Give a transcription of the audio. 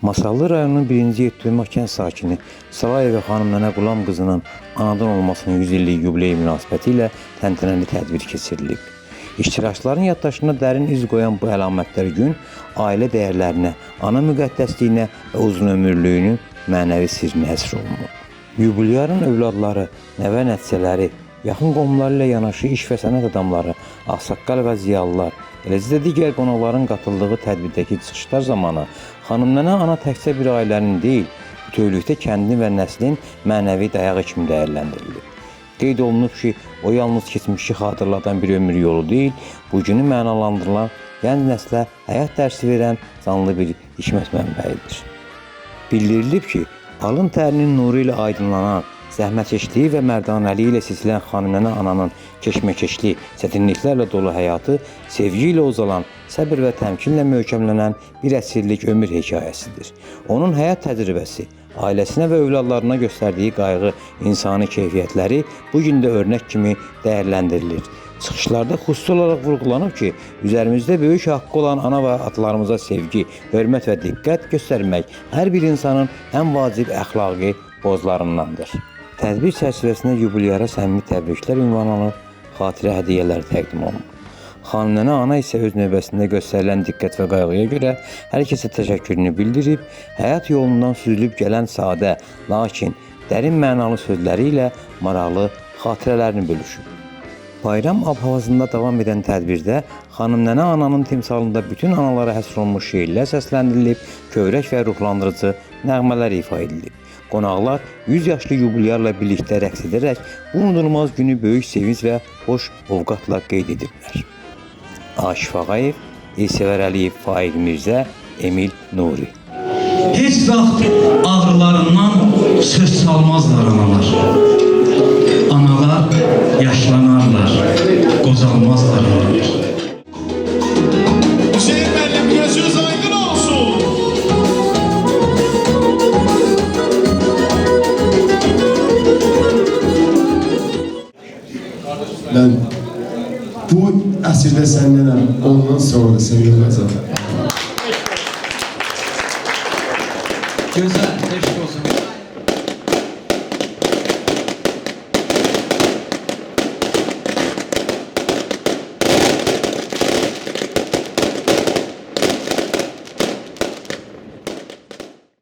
Masallı rayonunun 1-ci Yetdöymə kənd sakini Salayeva xanım Nənə Qulam qızının anadan olmasının 100 illik yubileyi münasibəti ilə təntənəli tədbir keçirilib. İştirakçıların yaddaşına dərin iz qoyan bu əlamətlər gün ailə dəyərlərinə, ana müqəddəsliyinə və uzun ömürlüyünün mənəvi sirrinə həsr olunur. Yubilyarın övladları, nəvə nəticələri, yaxın qohumları ilə yanaşı iş və sənət adamları, ağsaqqal və ziyalılar, eləcə də digər qonaqların qatıldığı tədbirdəki çıxışlar zamanı xanım Nənə ana təkcə bir ailənin deyil, bütövlükdə kəndin və nəslin mənəvi dayağı kimi dəyərləndirilir. Qeyd olunub ki, o yalnız keçmişi xatırladan bir ömür yolu deyil, bugünü mənalandırılan, gənc nəslə həyat dərsi verən canlı bir hikmət mənbəyidir. Bildirilib ki, alın tərinin nuru ilə aydınlanan, zəhmətkeşliyi və mərdanəliyi ilə seçilən xanım Nənə ananın keşməkeşli, çətinliklərlə dolu həyatı, sevgi ilə uzalan, səbir və təmkinlə möhkəmlənən bir əsirlik ömür hekayəsidir. Onun həyat təcrübəsi, ailəsinə və övladlarına göstərdiyi qayğı, insani keyfiyyətləri bugün də örnək kimi dəyərləndirilir. Çıxışlarda xüsusi olaraq vurğulanıb ki, üzərimizdə böyük haqqı olan ana və atalarımıza sevgi, hörmət və diqqət göstərmək hər bir insanın ən vacib əxlaqi borclarındandır. Tədbir çərçivəsində yubilyara səmimi təbriklər ünvanlanıb, xatirə hədiyyələr təqdim olunub. Xanım Nənə ana isə öz növbəsində göstərilən diqqət və qayğıya görə hər kəsə təşəkkürünü bildirib, həyat yolundan süzülüb gələn sadə, lakin dərin mənalı sözləri ilə maraqlı xatirələrini bölüşüb. Bayram ab-havasında davam edən tədbirdə xanım Nənə ananın timsalında bütün analara həsr olunmuş şeirlər səsləndirilib, kövrək və ruhlandırıcı nəğmələr ifa edilib. Qonaqlar 100 yaşlı yubilyarla birlikdə rəqs edərək bu unudulmaz günü böyük sevinç və xoş ovqatla qeyd ediblər. Aşif Ağayev, Elsəvər Əliyev, Faiq Mirzə, Emil Nuri. Heç vaxt ağrılarından söz salmazlar analar. Analar yaşlanarlar, qocalmazlar analar. Hüseyin müəllim, gözünüz aydın olsun. Ben bu əsrdə səndən ondan sonra sevilməz adam. Gözəl.